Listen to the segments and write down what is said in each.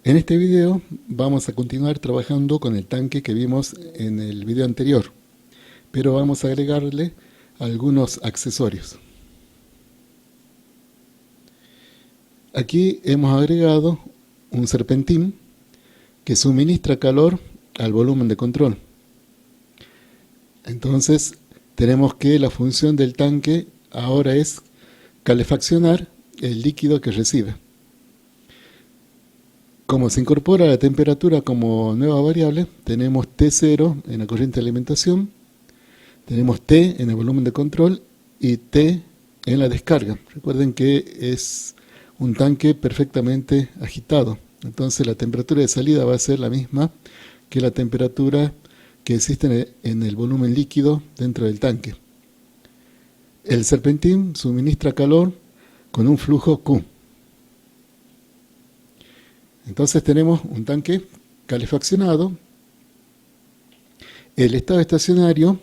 En este video vamos a continuar trabajando con el tanque que vimos en el video anterior, pero vamos a agregarle algunos accesorios. Aquí hemos agregado un serpentín que suministra calor al volumen de control. Entonces tenemos que la función del tanque ahora es calefaccionar el líquido que recibe. Como se incorpora la temperatura como nueva variable, tenemos T0 en la corriente de alimentación, tenemos T en el volumen de control y T en la descarga. Recuerden que es un tanque perfectamente agitado, entonces la temperatura de salida va a ser la misma que la temperatura que existe en el volumen líquido dentro del tanque. El serpentín suministra calor con un flujo Q. Entonces tenemos un tanque calefaccionado. El estado estacionario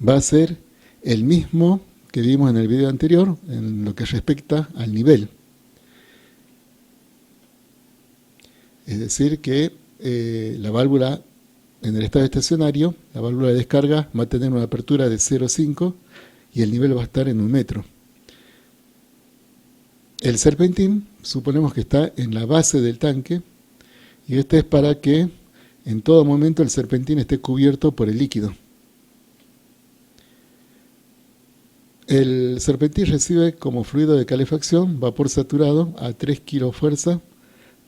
va a ser el mismo que vimos en el video anterior en lo que respecta al nivel. Es decir que la válvula en el estado estacionario, la válvula de descarga va a tener una apertura de 0,5 y el nivel va a estar en 1 metro. El serpentín suponemos que está en la base del tanque y este es para que en todo momento el serpentín esté cubierto por el líquido. El serpentín recibe como fluido de calefacción vapor saturado a 3 kF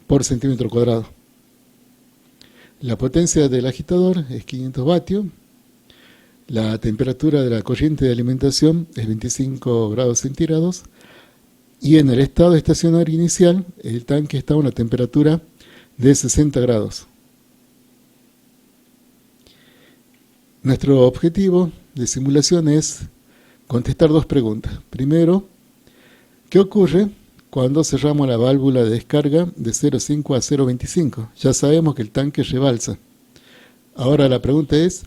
por centímetro cuadrado. La potencia del agitador es 500 vatios. La temperatura de la corriente de alimentación es 25 grados centígrados. Y en el estado estacionario inicial, el tanque está a una temperatura de 60 grados. Nuestro objetivo de simulación es contestar dos preguntas. Primero, ¿qué ocurre cuando cerramos la válvula de descarga de 0,5 a 0,25? Ya sabemos que el tanque rebalsa. Ahora la pregunta es,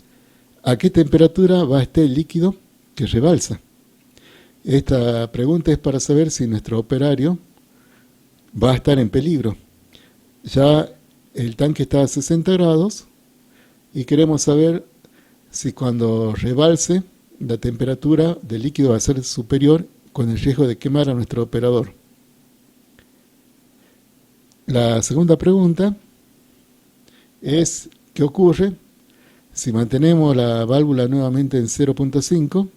¿a qué temperatura va a estar el líquido que rebalsa? Esta pregunta es para saber si nuestro operario va a estar en peligro. Ya el tanque está a 60 grados y queremos saber si cuando rebalse la temperatura del líquido va a ser superior con el riesgo de quemar a nuestro operador. La segunda pregunta es ¿qué ocurre si mantenemos la válvula nuevamente en 0,5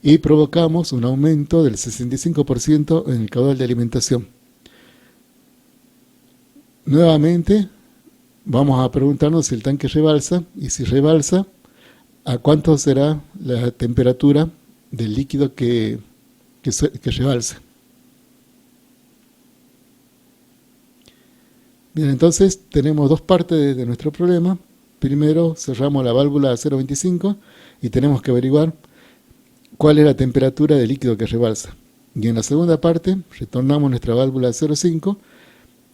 y provocamos un aumento del 65% en el caudal de alimentación? Nuevamente vamos a preguntarnos si el tanque rebalsa y si rebalsa, ¿a cuánto será la temperatura del líquido que rebalsa? Bien, entonces tenemos dos partes de nuestro problema. Primero cerramos la válvula a 0,25 y tenemos que averiguar cuál es la temperatura del líquido que rebalsa. Y en la segunda parte retornamos nuestra válvula a 0,5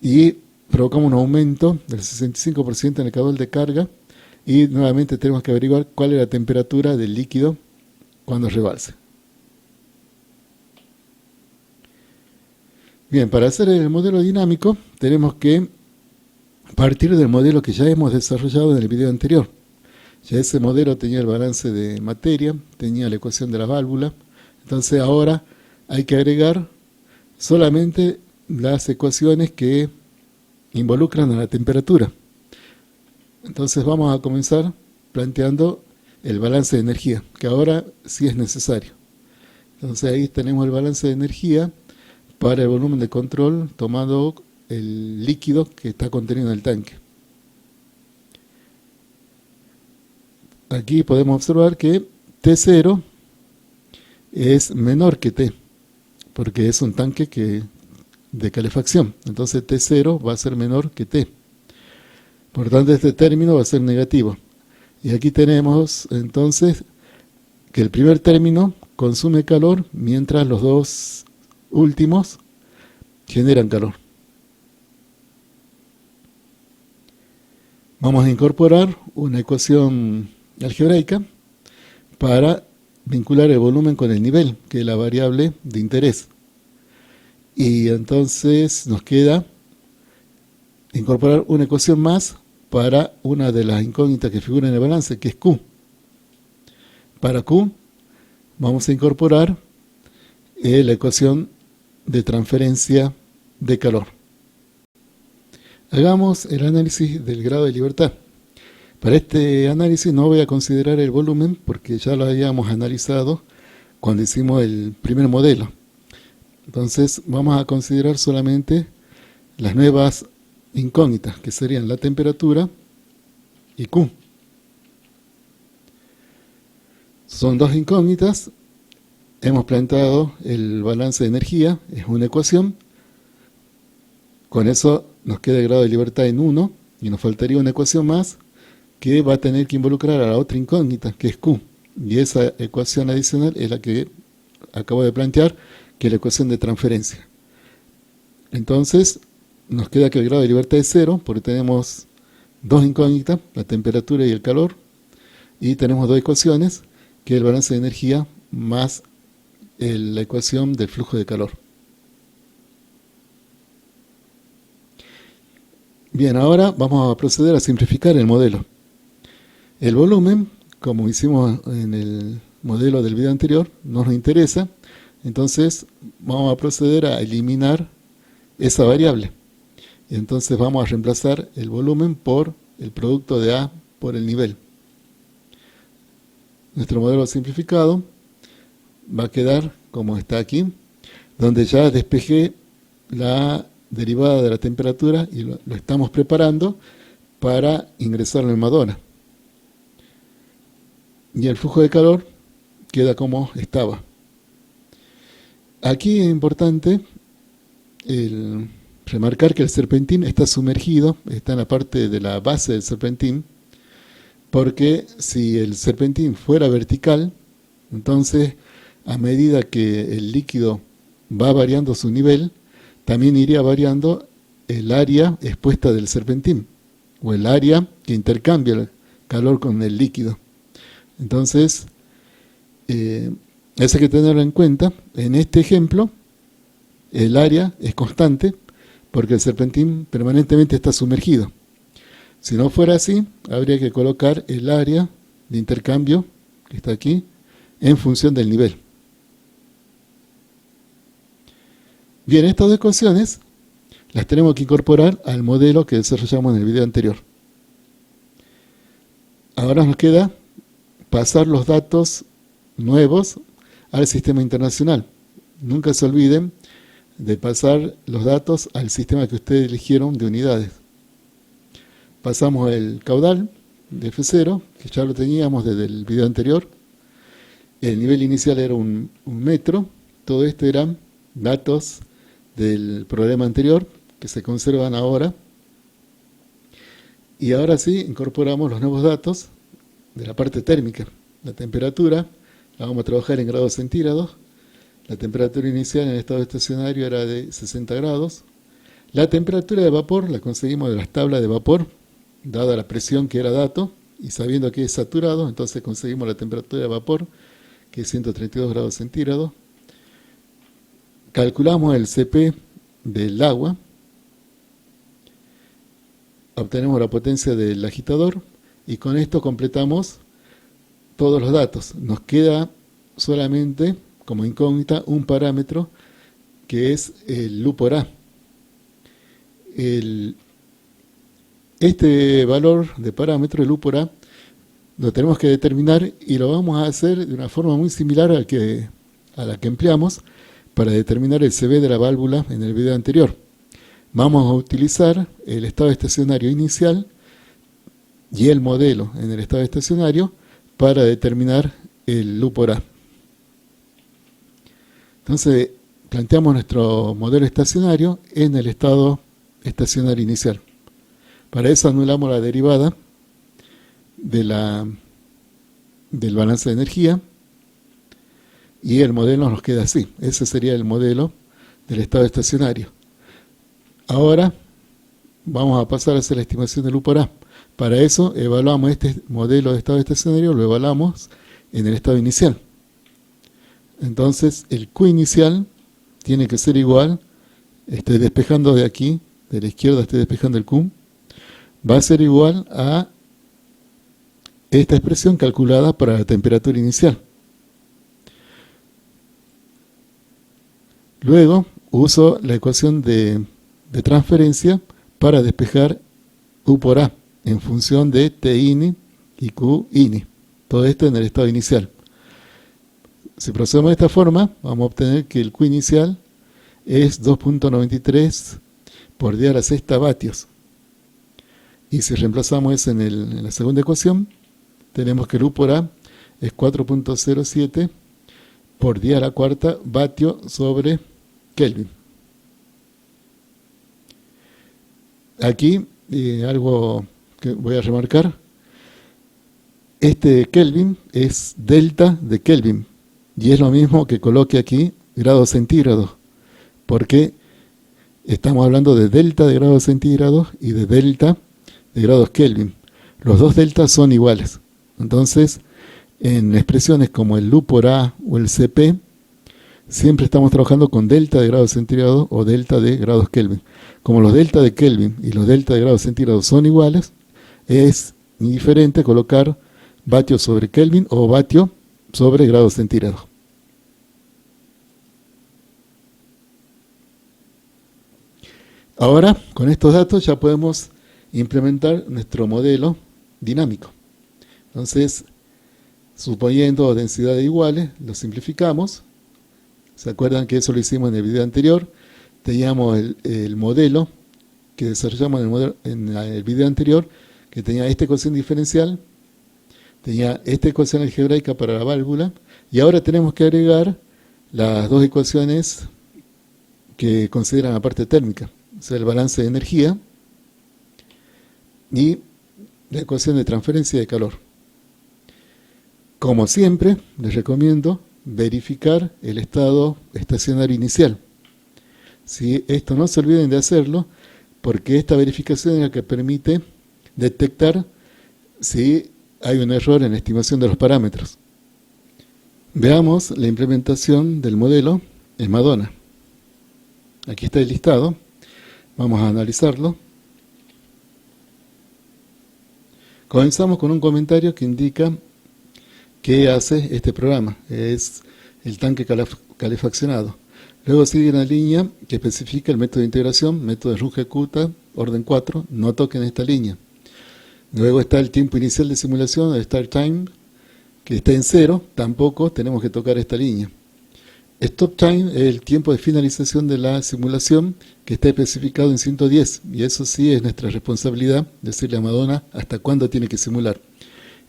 y provocamos un aumento del 65% en el caudal de carga y nuevamente tenemos que averiguar cuál es la temperatura del líquido cuando rebalse. Bien, para hacer el modelo dinámico tenemos que partir del modelo que ya hemos desarrollado en el video anterior. Ya ese modelo tenía el balance de materia, tenía la ecuación de la válvula, entonces ahora hay que agregar solamente las ecuaciones que involucran a la temperatura. Entonces vamos a comenzar planteando el balance de energía, que ahora sí es necesario. Entonces ahí tenemos el balance de energía para el volumen de control tomando el líquido que está contenido en el tanque. Aquí podemos observar que T0 es menor que T, porque es un tanque de calefacción. Entonces T0 va a ser menor que T. Por tanto, este término va a ser negativo. Y aquí tenemos entonces que el primer término consume calor mientras los dos últimos generan calor. Vamos a incorporar una ecuación algebraica para vincular el volumen con el nivel, que es la variable de interés. Y entonces nos queda incorporar una ecuación más para una de las incógnitas que figura en el balance, que es Q. Para Q vamos a incorporar la ecuación de transferencia de calor. Hagamos el análisis del grado de libertad. Para este análisis no voy a considerar el volumen porque ya lo habíamos analizado cuando hicimos el primer modelo. Entonces vamos a considerar solamente las nuevas incógnitas, que serían la temperatura y Q. Son dos incógnitas. Hemos planteado el balance de energía, es una ecuación. Con eso nos queda el grado de libertad en 1 y nos faltaría una ecuación más que va a tener que involucrar a la otra incógnita, que es Q. Y esa ecuación adicional es la que acabo de plantear, que es la ecuación de transferencia. Entonces, nos queda que el grado de libertad es 0, porque tenemos dos incógnitas, la temperatura y el calor, y tenemos dos ecuaciones, que es el balance de energía más la ecuación del flujo de calor. Bien, ahora vamos a proceder a simplificar el modelo. El volumen, como hicimos en el modelo del video anterior, no nos interesa, entonces vamos a proceder a eliminar esa variable. Entonces vamos a reemplazar el volumen por el producto de A por el nivel. Nuestro modelo simplificado va a quedar como está aquí, donde ya despejé la derivada de la temperatura y lo estamos preparando para ingresarlo en Madonna. Y el flujo de calor queda como estaba. Aquí es importante remarcar que el serpentín está sumergido, está en la parte de la base del serpentín, porque si el serpentín fuera vertical, entonces a medida que el líquido va variando su nivel, también iría variando el área expuesta del serpentín, o el área que intercambia el calor con el líquido. Entonces, eso hay que tenerlo en cuenta. En este ejemplo, el área es constante porque el serpentín permanentemente está sumergido. Si no fuera así, habría que colocar el área de intercambio, que está aquí, en función del nivel. Bien, estas dos ecuaciones las tenemos que incorporar al modelo que desarrollamos en el video anterior. Ahora nos queda pasar los datos nuevos al sistema internacional. Nunca se olviden de pasar los datos al sistema que ustedes eligieron de unidades. Pasamos el caudal de F0, que ya lo teníamos desde el video anterior. El nivel inicial era un metro. Todo esto eran datos del problema anterior que se conservan ahora. Y ahora sí, incorporamos los nuevos datos de la parte térmica. La temperatura la vamos a trabajar en grados centígrados. La temperatura inicial en el estado estacionario era de 60 grados. La temperatura de vapor la conseguimos de las tablas de vapor, dada la presión que era dato, y sabiendo que es saturado, entonces conseguimos la temperatura de vapor, que es 132 grados centígrados. Calculamos el CP del agua, obtenemos la potencia del agitador, y con esto completamos todos los datos. Nos queda solamente como incógnita un parámetro que es el U por A. Este valor de parámetro, el U por A, lo tenemos que determinar y lo vamos a hacer de una forma muy similar a la que empleamos para determinar el CB de la válvula en el video anterior. Vamos a utilizar el estado estacionario inicial y el modelo en el estado estacionario para determinar el U por A. Entonces, planteamos nuestro modelo estacionario en el estado estacionario inicial. Para eso anulamos la derivada del balance de energía y el modelo nos queda así. Ese sería el modelo del estado estacionario. Ahora vamos a pasar a hacer la estimación del U por A. Para eso evaluamos este modelo de estado estacionario, lo evaluamos en el estado inicial. Entonces el Q inicial tiene que ser igual, estoy despejando de aquí de la izquierda estoy despejando el Q, va a ser igual a esta expresión calculada para la temperatura inicial. Luego uso la ecuación de transferencia para despejar U por A en función de T ini y Q ini. Todo esto en el estado inicial. Si procedemos de esta forma, vamos a obtener que el Q inicial es 2.93 por 10 a la sexta vatios. Y si reemplazamos eso en la segunda ecuación, tenemos que el U por A es 4.07 por 10 a la cuarta vatio sobre Kelvin. Aquí algo que voy a remarcar, este Kelvin es delta de Kelvin y es lo mismo que coloque aquí grados centígrados, porque estamos hablando de delta de grados centígrados y de delta de grados Kelvin. Los dos deltas son iguales. Entonces, en expresiones como el U por A o el CP, siempre estamos trabajando con delta de grados centígrados o delta de grados Kelvin. Como los delta de Kelvin y los delta de grados centígrados son iguales, es indiferente colocar vatio sobre Kelvin o vatio sobre grados centígrados. Ahora, con estos datos ya podemos implementar nuestro modelo dinámico. Entonces, suponiendo densidades iguales, lo simplificamos. ¿Se acuerdan que eso lo hicimos en el video anterior? Teníamos el modelo que desarrollamos en el video anterior, que tenía esta ecuación diferencial, tenía esta ecuación algebraica para la válvula, y ahora tenemos que agregar las dos ecuaciones que consideran la parte térmica, o sea, el balance de energía y la ecuación de transferencia de calor. Como siempre, les recomiendo verificar el estado estacionario inicial. ¿Sí? Esto no se olviden de hacerlo, porque esta verificación es la que permite detectar si hay un error en la estimación de los parámetros. Veamos la implementación del modelo en Madonna. Aquí está el listado. Vamos a analizarlo. Comenzamos con un comentario que indica qué hace este programa. Es el tanque calefaccionado. Luego sigue una línea que especifica el método de integración, método de Runge-Kutta, orden 4, no toquen esta línea. Luego está el tiempo inicial de simulación, el start time, que está en 0, tampoco tenemos que tocar esta línea. Stop time es el tiempo de finalización de la simulación, que está especificado en 110, y eso sí es nuestra responsabilidad, decirle a Madonna hasta cuándo tiene que simular.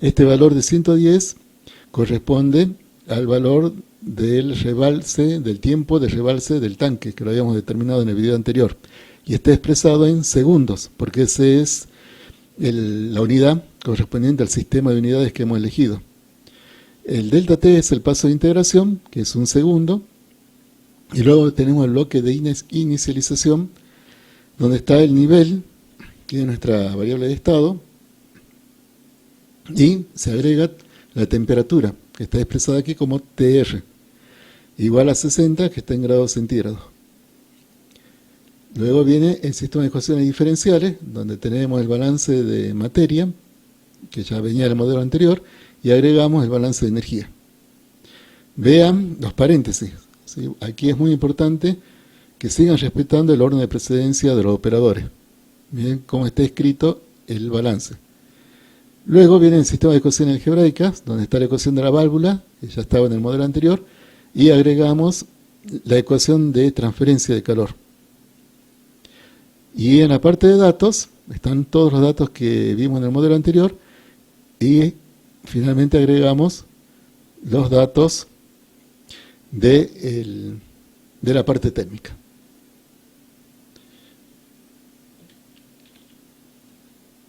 Este valor de 110 corresponde al valor del rebalse, del tiempo de rebalse del tanque, que lo habíamos determinado en el video anterior, y está expresado en segundos, porque ese es la unidad correspondiente al sistema de unidades que hemos elegido. El delta T es el paso de integración, que es 1 segundo, y luego tenemos el bloque de inicialización, donde está el nivel, que es nuestra variable de estado, y se agrega la temperatura, que está expresada aquí como TR, igual a 60, que está en grados centígrados. Luego viene el sistema de ecuaciones diferenciales, donde tenemos el balance de materia, que ya venía del modelo anterior, y agregamos el balance de energía. Vean los paréntesis. ¿Sí? Aquí es muy importante que sigan respetando el orden de precedencia de los operadores. Miren cómo está escrito el balance. Luego viene el sistema de ecuaciones algebraicas, donde está la ecuación de la válvula, que ya estaba en el modelo anterior, y agregamos la ecuación de transferencia de calor. Y en la parte de datos, están todos los datos que vimos en el modelo anterior, y finalmente agregamos los datos de la parte térmica.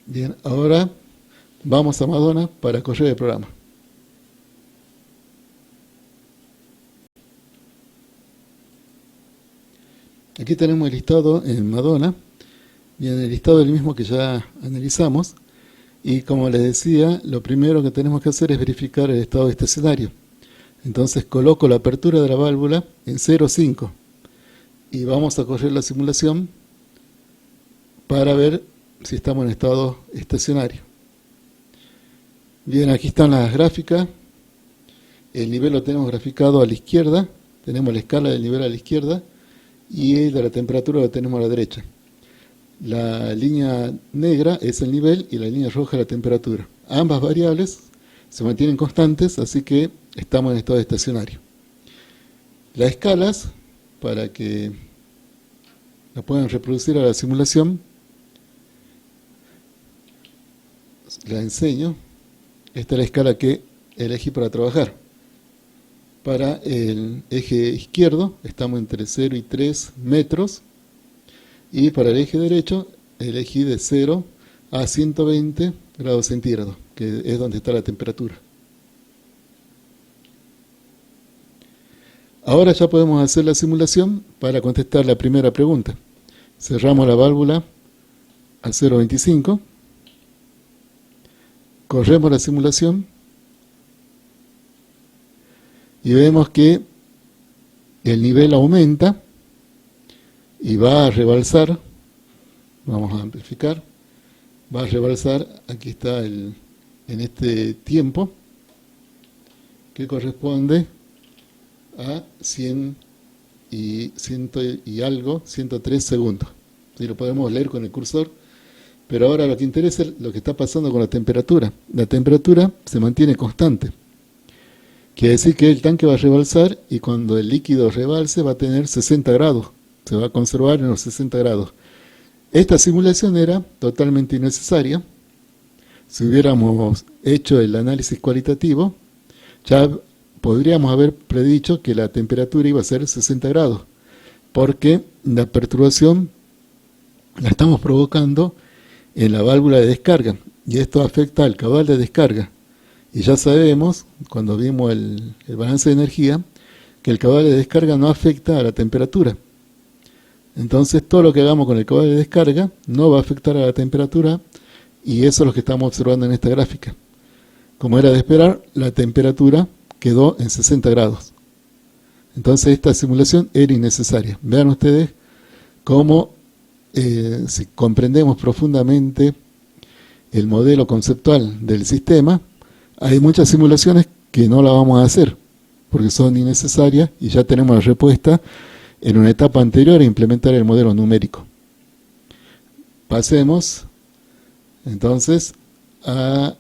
Bien, ahora vamos a Madonna para correr el programa. Aquí tenemos el listado en Madonna, bien, el listado es el mismo que ya analizamos, y como les decía, lo primero que tenemos que hacer es verificar el estado estacionario. Entonces coloco la apertura de la válvula en 0,5 y vamos a correr la simulación para ver si estamos en estado estacionario. Bien, aquí están las gráficas. El nivel lo tenemos graficado a la izquierda, tenemos la escala del nivel a la izquierda y el de la temperatura lo tenemos a la derecha. La línea negra es el nivel y la línea roja es la temperatura. Ambas variables se mantienen constantes, así que estamos en estado estacionario. Las escalas, para que la puedan reproducir a la simulación, la enseño. Esta es la escala que elegí para trabajar. Para el eje izquierdo estamos entre 0 y 3 metros. Y para el eje derecho elegí de 0 a 120 grados centígrados, que es donde está la temperatura. Ahora ya podemos hacer la simulación para contestar la primera pregunta. Cerramos la válvula a 0,25. Corremos la simulación y vemos que el nivel aumenta y va a rebalsar. Vamos a amplificar. Va a rebalsar, aquí está en este tiempo, que corresponde a 100 y algo, 103 segundos. Si lo podemos leer con el cursor. Pero ahora lo que interesa es lo que está pasando con la temperatura. La temperatura se mantiene constante. Quiere decir que el tanque va a rebalsar y cuando el líquido rebalse va a tener 60 grados. Se va a conservar en los 60 grados. Esta simulación era totalmente innecesaria. Si hubiéramos hecho el análisis cualitativo, ya podríamos haber predicho que la temperatura iba a ser 60 grados. Porque la perturbación la estamos provocando en la válvula de descarga, y esto afecta al caudal de descarga. Y ya sabemos, cuando vimos el balance de energía, que el caudal de descarga no afecta a la temperatura. Entonces todo lo que hagamos con el caudal de descarga no va a afectar a la temperatura, y eso es lo que estamos observando en esta gráfica. Como era de esperar, la temperatura quedó en 60 grados. Entonces esta simulación era innecesaria. Vean ustedes cómo si comprendemos profundamente el modelo conceptual del sistema, hay muchas simulaciones que no la vamos a hacer porque son innecesarias y ya tenemos la respuesta en una etapa anterior a implementar el modelo numérico. Pasemos entonces a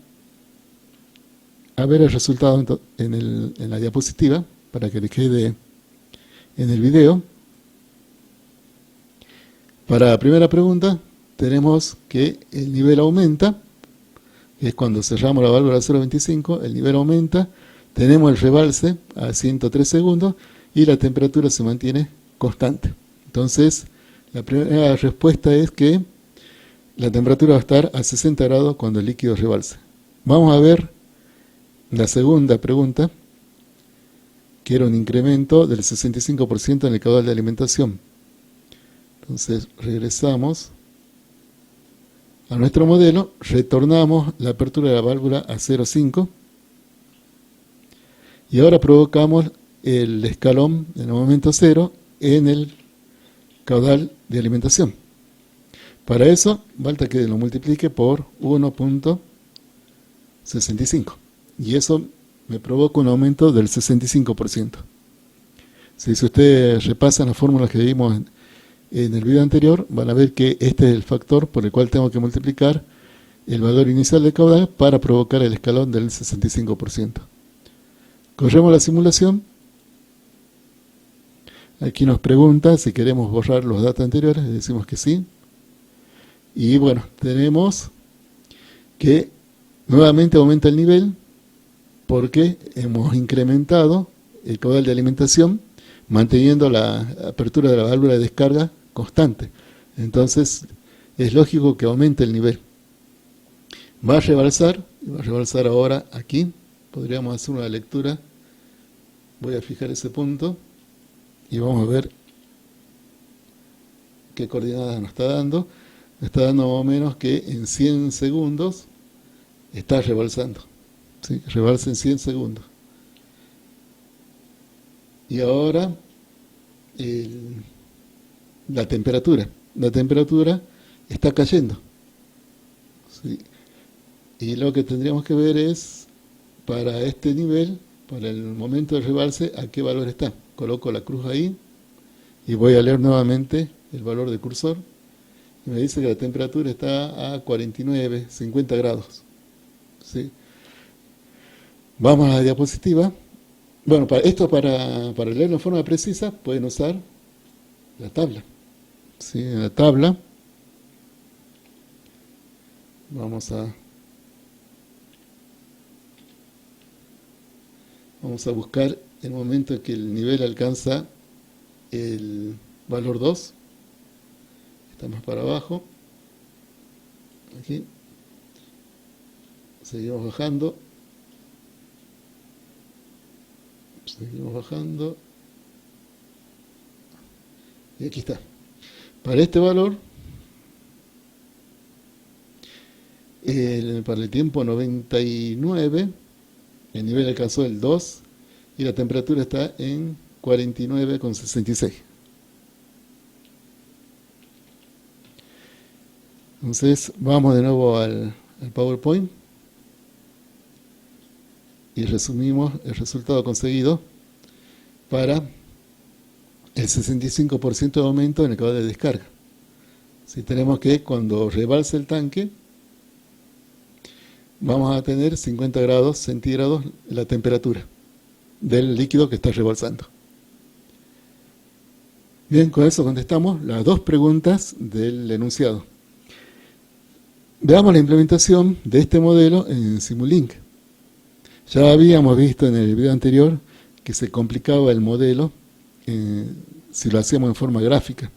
ver el resultado en la diapositiva para que le quede en el video. Para la primera pregunta tenemos que el nivel aumenta, que es cuando cerramos la válvula 0,25, el nivel aumenta, tenemos el rebalse a 103 segundos y la temperatura se mantiene constante. Entonces, la primera respuesta es que la temperatura va a estar a 60 grados cuando el líquido rebalse. Vamos a ver la segunda pregunta, que era un incremento del 65% en el caudal de alimentación. Entonces regresamos a nuestro modelo, retornamos la apertura de la válvula a 0,5 y ahora provocamos el escalón en el momento 0 en el caudal de alimentación. Para eso, falta que lo multiplique por 1.65 y eso me provoca un aumento del 65%. Si ustedes repasan las fórmulas que vimos en el video anterior, van a ver que este es el factor por el cual tengo que multiplicar el valor inicial del caudal para provocar el escalón del 65%. Corremos la simulación. Aquí nos pregunta si queremos borrar los datos anteriores, le decimos que sí. Y bueno, tenemos que nuevamente aumenta el nivel porque hemos incrementado el caudal de alimentación manteniendo la apertura de la válvula de descarga constante. Entonces es lógico que aumente el nivel. Va a rebalsar ahora aquí. Podríamos hacer una lectura. Voy a fijar ese punto y vamos a ver qué coordenadas nos está dando. Nos está dando más o menos que en 100 segundos está rebalsando. ¿Sí? Rebalsa en 100 segundos. Y ahora la temperatura. La temperatura está cayendo. ¿Sí? Y lo que tendríamos que ver es, para este nivel, para el momento de rebalse, a qué valor está. Coloco la cruz ahí y voy a leer nuevamente el valor del cursor. Y me dice que la temperatura está a 49, 50 grados. ¿Sí? Vamos a la diapositiva. Bueno, para leerlo en forma precisa, pueden usar la tabla. ¿Sí? En la tabla vamos a buscar el momento en que el nivel alcanza el valor 2. Está más para abajo. Aquí. Seguimos bajando. Seguimos bajando. Y aquí está. Para este valor, para el tiempo 99, el nivel alcanzó el 2 y la temperatura está en 49,66. Entonces vamos de nuevo al PowerPoint y resumimos el resultado conseguido para el 65% de aumento en el caudal de descarga. Si tenemos que cuando rebalse el tanque, vamos a tener 50 grados centígrados la temperatura del líquido que está rebalsando. Bien, con eso contestamos las dos preguntas del enunciado. Veamos la implementación de este modelo en Simulink. Ya habíamos visto en el video anterior que se complicaba el modelo si lo hacíamos en forma gráfica.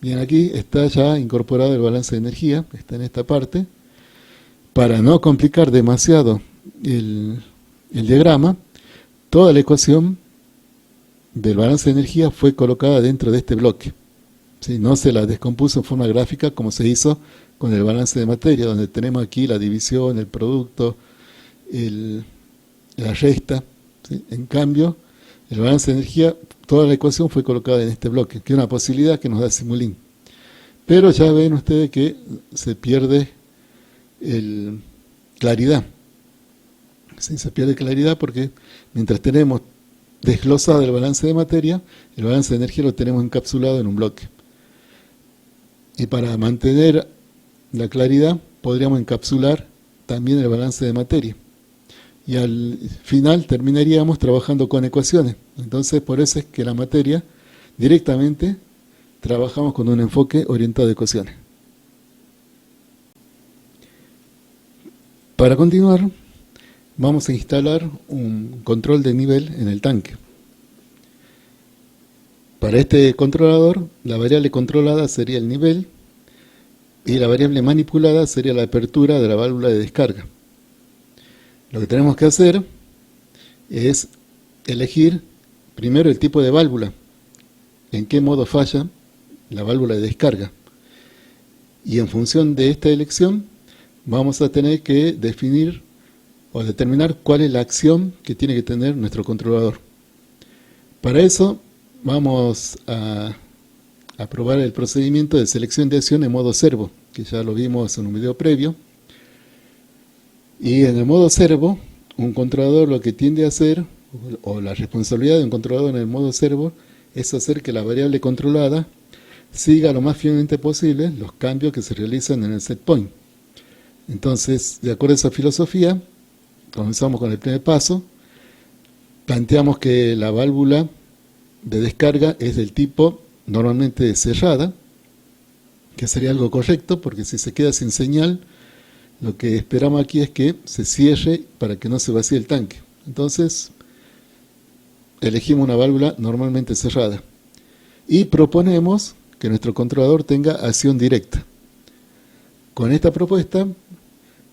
Bien, aquí está ya incorporado el balance de energía, está en esta parte. Para no complicar demasiado el diagrama, toda la ecuación del balance de energía fue colocada dentro de este bloque. ¿Sí? No se la descompuso en forma gráfica como se hizo con el balance de materia, donde tenemos aquí la división, el producto, la resta. ¿Sí? En cambio, el balance de energía, toda la ecuación fue colocada en este bloque, que es una posibilidad que nos da Simulink. Pero ya ven ustedes que se pierde claridad. ¿Sí? Se pierde claridad porque mientras tenemos desglosado el balance de materia, el balance de energía lo tenemos encapsulado en un bloque. Y para mantener la claridad, podríamos encapsular también el balance de materia. Y al final terminaríamos trabajando con ecuaciones. Entonces, por eso es que la materia directamente trabajamos con un enfoque orientado a ecuaciones. Para continuar, vamos a instalar un control de nivel en el tanque. Para este controlador, la variable controlada sería el nivel y la variable manipulada sería la apertura de la válvula de descarga. Lo que tenemos que hacer es elegir primero el tipo de válvula, en qué modo falla la válvula de descarga. Y en función de esta elección, vamos a tener que definir o determinar cuál es la acción que tiene que tener nuestro controlador. Para eso vamos a probar el procedimiento de selección de acción en modo servo, que ya lo vimos en un video previo. Y en el modo servo, un controlador lo que tiende a hacer, o la responsabilidad de un controlador en el modo servo, es hacer que la variable controlada siga lo más fielmente posible los cambios que se realizan en el set point. Entonces, de acuerdo a esa filosofía, comenzamos con el primer paso, planteamos que la válvula de descarga es del tipo normalmente cerrada, que sería algo correcto, porque si se queda sin señal, lo que esperamos aquí es que se cierre para que no se vacíe el tanque. Entonces, elegimos una válvula normalmente cerrada y proponemos que nuestro controlador tenga acción directa. Con esta propuesta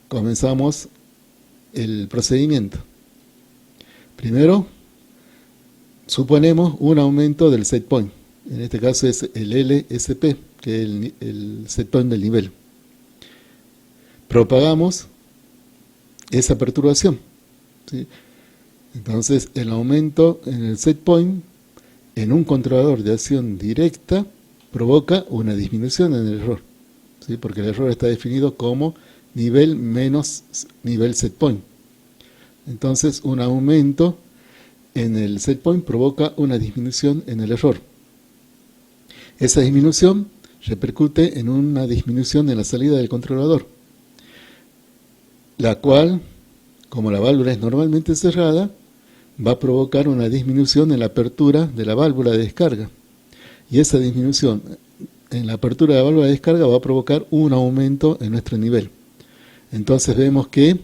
comenzamos el procedimiento. Primero, suponemos un aumento del set point. En este caso es el LSP, que es el set point del nivel. Propagamos esa perturbación. ¿Sí? Entonces, el aumento en el set point en un controlador de acción directa provoca una disminución en el error. ¿sí? Porque el error está definido como nivel menos nivel set point. Entonces, un aumento en el set point provoca una disminución en el error. Esa disminución repercute en una disminución en la salida del controlador, la cual, como la válvula es normalmente cerrada, va a provocar una disminución en la apertura de la válvula de descarga. Y esa disminución en la apertura de la válvula de descarga va a provocar un aumento en nuestro nivel. Entonces vemos que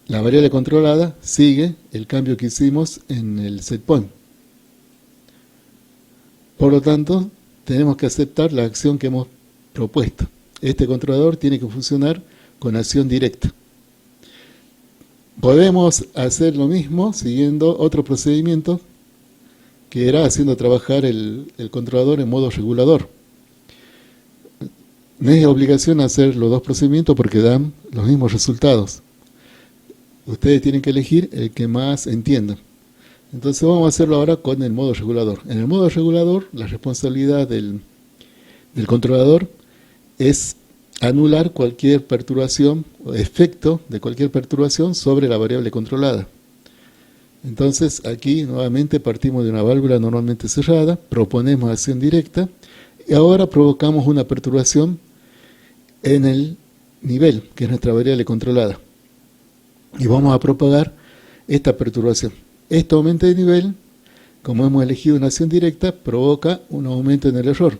la variable controlada sigue el cambio que hicimos en el set point. Por lo tanto, tenemos que aceptar la acción que hemos propuesto. Este controlador tiene que funcionar con acción directa. Podemos hacer lo mismo siguiendo otro procedimiento que era haciendo trabajar el controlador en modo regulador. No es obligación hacer los dos procedimientos porque dan los mismos resultados. Ustedes tienen que elegir el que más entiendan. Entonces vamos a hacerlo ahora con el modo regulador. En el modo regulador, la responsabilidad del controlador es anular cualquier perturbación o efecto de cualquier perturbación sobre la variable controlada. Entonces aquí nuevamente partimos de una válvula normalmente cerrada, proponemos acción directa y ahora provocamos una perturbación en el nivel, que es nuestra variable controlada. Y vamos a propagar esta perturbación. Este aumento de nivel, como hemos elegido una acción directa, provoca un aumento en el error.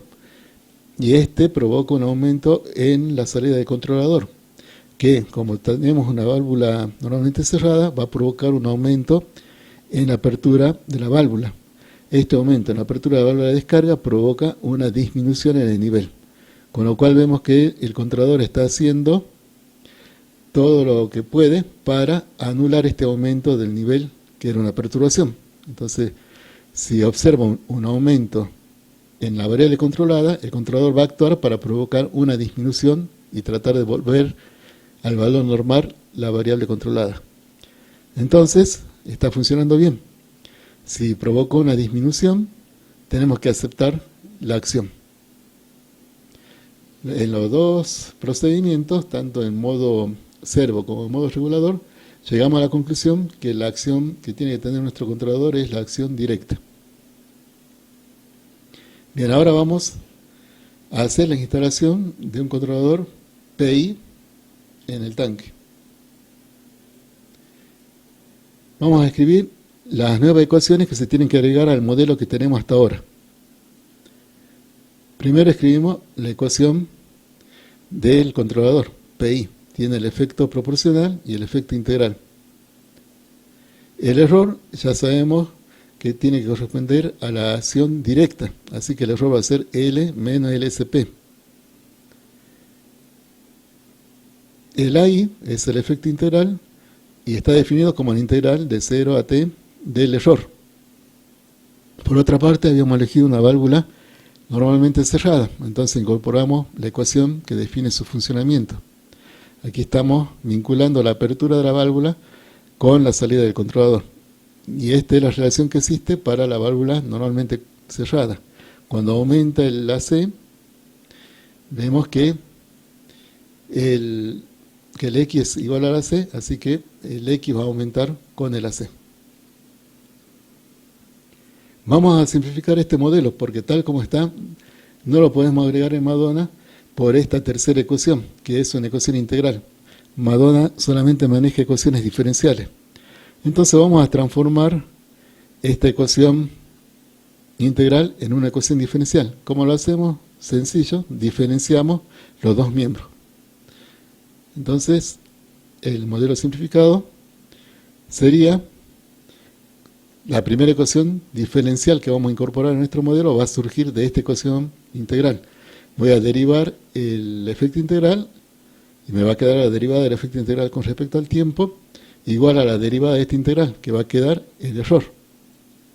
Y este provoca un aumento en la salida del controlador, que como tenemos una válvula normalmente cerrada, va a provocar un aumento en la apertura de la válvula. Este aumento en la apertura de la válvula de descarga provoca una disminución en el nivel. Con lo cual vemos que el controlador está haciendo todo lo que puede para anular este aumento del nivel, que era una perturbación. Entonces, si observa un aumento en la variable controlada, el controlador va a actuar para provocar una disminución y tratar de volver al valor normal la variable controlada. Entonces, está funcionando bien. Si provoca una disminución, tenemos que aceptar la acción. En los dos procedimientos, tanto en modo servo como en modo regulador, llegamos a la conclusión que la acción que tiene que tener nuestro controlador es la acción directa. Bien, ahora vamos a hacer la instalación de un controlador PI en el tanque. Vamos a escribir las nuevas ecuaciones que se tienen que agregar al modelo que tenemos hasta ahora. Primero escribimos la ecuación del controlador, PI. Tiene el efecto proporcional y el efecto integral. El error, ya sabemos que tiene que corresponder a la acción directa, así que el error va a ser L menos LSP. El AI es el efecto integral y está definido como la integral de 0 a t del error. Por otra parte, habíamos elegido una válvula normalmente cerrada, entonces incorporamos la ecuación que define su funcionamiento. Aquí estamos vinculando la apertura de la válvula con la salida del controlador. Y esta es la relación que existe para la válvula normalmente cerrada. Cuando aumenta el AC, vemos que el X es igual al AC, así que el X va a aumentar con el AC. Vamos a simplificar este modelo porque tal como está, no lo podemos agregar en Madonna por esta tercera ecuación, que es una ecuación integral. Madonna solamente maneja ecuaciones diferenciales. Entonces vamos a transformar esta ecuación integral en una ecuación diferencial. ¿Cómo lo hacemos? Sencillo, diferenciamos los dos miembros. Entonces, el modelo simplificado sería la primera ecuación diferencial que vamos a incorporar en nuestro modelo va a surgir de esta ecuación integral. Voy a derivar el efecto integral y me va a quedar la derivada del efecto integral con respecto al tiempo igual a la derivada de esta integral, que va a quedar el error.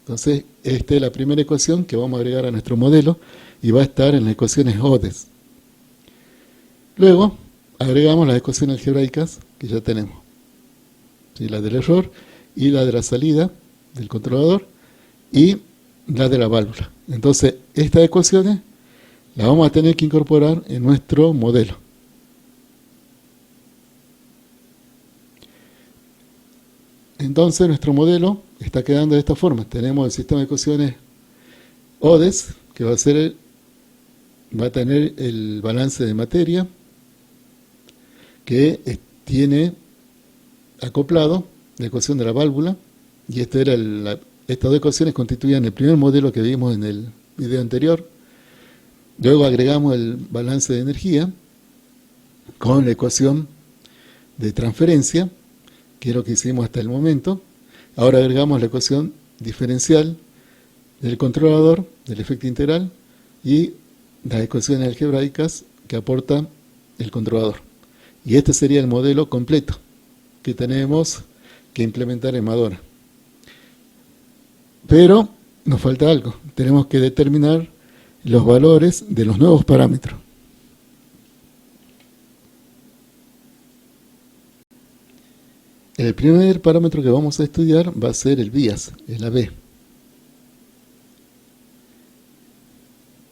Entonces, esta es la primera ecuación que vamos a agregar a nuestro modelo y va a estar en las ecuaciones ODES. Luego, agregamos las ecuaciones algebraicas que ya tenemos. ¿Sí? La del error y la de la salida del controlador y la de la válvula. Entonces, estas ecuaciones la vamos a tener que incorporar en nuestro modelo. Entonces nuestro modelo está quedando de esta forma. Tenemos el sistema de ecuaciones ODES, que va a tener el balance de materia, que tiene acoplado la ecuación de la válvula, y estas dos ecuaciones constituían el primer modelo que vimos en el video anterior. Luego agregamos el balance de energía con la ecuación de transferencia, que es lo que hicimos hasta el momento. Ahora agregamos la ecuación diferencial del controlador, del efecto integral, y las ecuaciones algebraicas que aporta el controlador. Y este sería el modelo completo que tenemos que implementar en Madonna. Pero nos falta algo. Tenemos que determinar los valores de los nuevos parámetros. El primer parámetro que vamos a estudiar va a ser el bias, el AB.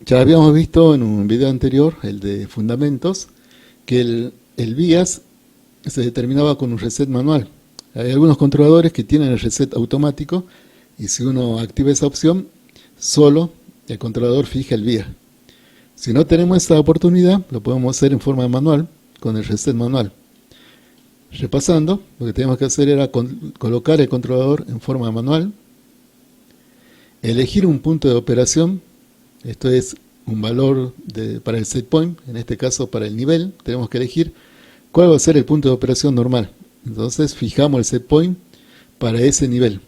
Ya habíamos visto en un video anterior, el de fundamentos, que el bias se determinaba con un reset manual. Hay algunos controladores que tienen el reset automático, y si uno activa esa opción, solo el controlador fija el bias. Si no tenemos esta oportunidad, lo podemos hacer en forma manual, con el reset manual. Repasando, lo que teníamos que hacer era colocar el controlador en forma manual, elegir un punto de operación, esto es un valor para el set point, en este caso para el nivel, tenemos que elegir cuál va a ser el punto de operación normal. Entonces fijamos el set point para ese nivel.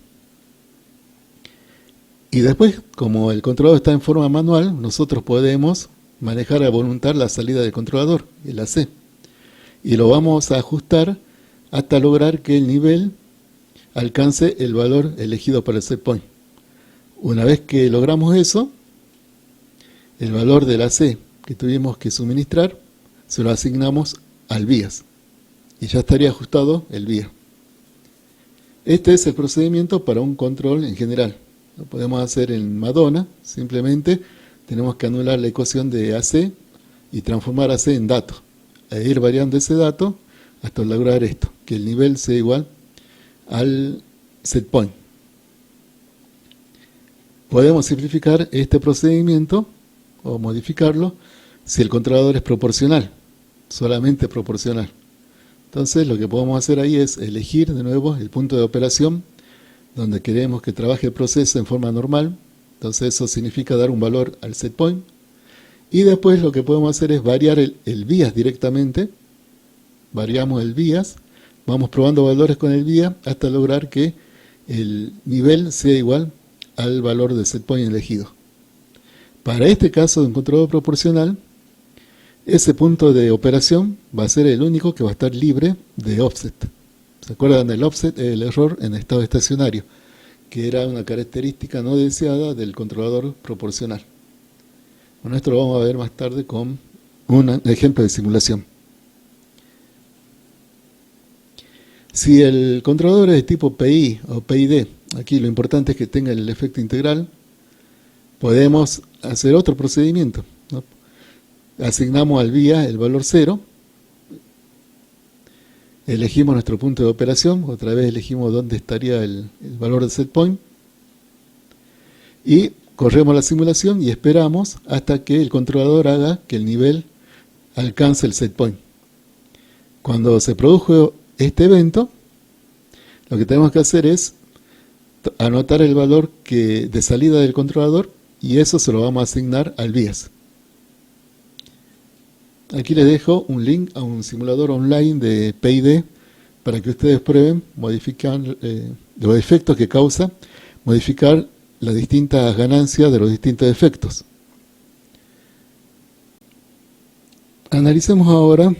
Y después, como el controlador está en forma manual, nosotros podemos manejar a voluntad la salida del controlador, el AC. Y lo vamos a ajustar hasta lograr que el nivel alcance el valor elegido para el set point. Una vez que logramos eso, el valor del AC que tuvimos que suministrar, se lo asignamos al bias. Y ya estaría ajustado el bias. Este es el procedimiento para un control en general. Lo podemos hacer en Madonna, simplemente tenemos que anular la ecuación de AC y transformar AC en dato. E ir variando ese dato hasta lograr esto, que el nivel sea igual al set point. Podemos simplificar este procedimiento o modificarlo si el controlador es proporcional, solamente proporcional. Entonces lo que podemos hacer ahí es elegir de nuevo el punto de operación donde queremos que trabaje el proceso en forma normal. Entonces eso significa dar un valor al set point. Y después lo que podemos hacer es variar el bias directamente. Variamos el bias, vamos probando valores con el bias hasta lograr que el nivel sea igual al valor del set point elegido. Para este caso de un controlador proporcional, ese punto de operación va a ser el único que va a estar libre de offset. ¿Se acuerdan del offset? El error en estado estacionario, que era una característica no deseada del controlador proporcional. Bueno, esto lo vamos a ver más tarde con un ejemplo de simulación. Si el controlador es de tipo PI o PID, aquí lo importante es que tenga el efecto integral, podemos hacer otro procedimiento, ¿no? Asignamos al bias el valor 0, elegimos nuestro punto de operación, otra vez elegimos dónde estaría el valor del set point, y corremos la simulación y esperamos hasta que el controlador haga que el nivel alcance el set point. Cuando se produjo este evento, lo que tenemos que hacer es anotar el valor de salida del controlador, y eso se lo vamos a asignar al bias. Aquí les dejo un link a un simulador online de PID para que ustedes prueben modificar los efectos que causa modificar las distintas ganancias de los distintos efectos. Analicemos ahora